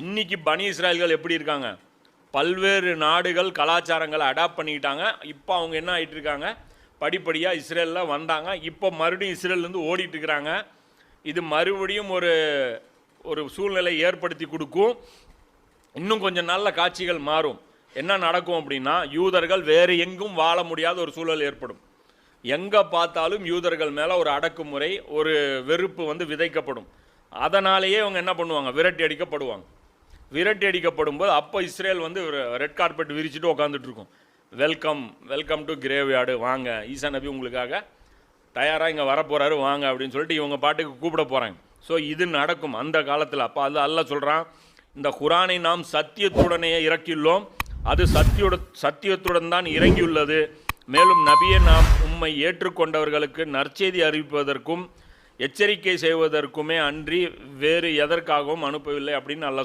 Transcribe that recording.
இன்னைக்கு பனி இஸ்ராயல்கள் எப்படி இருக்காங்க? பல்வேறு நாடுகள் கலாச்சாரங்களை அடாப்ட் பண்ணிக்கிட்டாங்க. இப்போ அவங்க என்ன ஆகிட்டு இருக்காங்க? படிப்படியாக இஸ்ரேலில் வந்தாங்க. இப்போ மறுபடியும் இஸ்ரேல்லேருந்து ஓடிட்டு இருக்கிறாங்க. இது மறுபடியும் ஒரு சூழ்நிலை ஏற்படுத்தி கொடுக்கும். இன்னும் கொஞ்சம் நல்ல காட்சிகள் மாறும். என்ன நடக்கும் அப்படின்னா, யூதர்கள் வேறு எங்கும் வாழ முடியாத ஒரு சூழல் ஏற்படும். எங்கே பார்த்தாலும் யூதர்கள் மேலே ஒரு அடக்குமுறை, ஒரு வெறுப்பு விதைக்கப்படும். அதனாலேயே அவங்க என்ன பண்ணுவாங்க? விரட்டி அடிக்கப்படுவாங்க. விரட்டி அடிக்கப்படும் போது அப்போ இஸ்ரேல் ரெட் கார்பெட் விரிச்சுட்டு உட்காந்துட்டு இருக்கும். வெல்கம் டு கிரேவ் யார்டு, வாங்க ஈசா நபி உங்களுக்காக தயாராக இங்கே வரப்போகிறாரு, வாங்க அப்படின்னு சொல்லிட்டு இவங்க பாட்டுக்கு கூப்பிட போகிறாங்க. ஸோ இது நடக்கும் அந்த காலத்தில். அப்போ அது அல்லாஹ் சொல்கிறான், இந்த குரானை நாம் சத்தியத்துடனே இறக்கியுள்ளோம், அது சத்தியத்துடன் தான் இறங்கியுள்ளது. மேலும் நபியை நாம் உம்மை ஏற்றுக்கொண்டவர்களுக்கு நற்செய்தி அறிவிப்பதற்கும் எச்சரிக்கை செய்வதற்குமே அன்றி வேறு எதற்காகவும் அனுப்பவில்லை அப்படின்னு அல்லாஹ்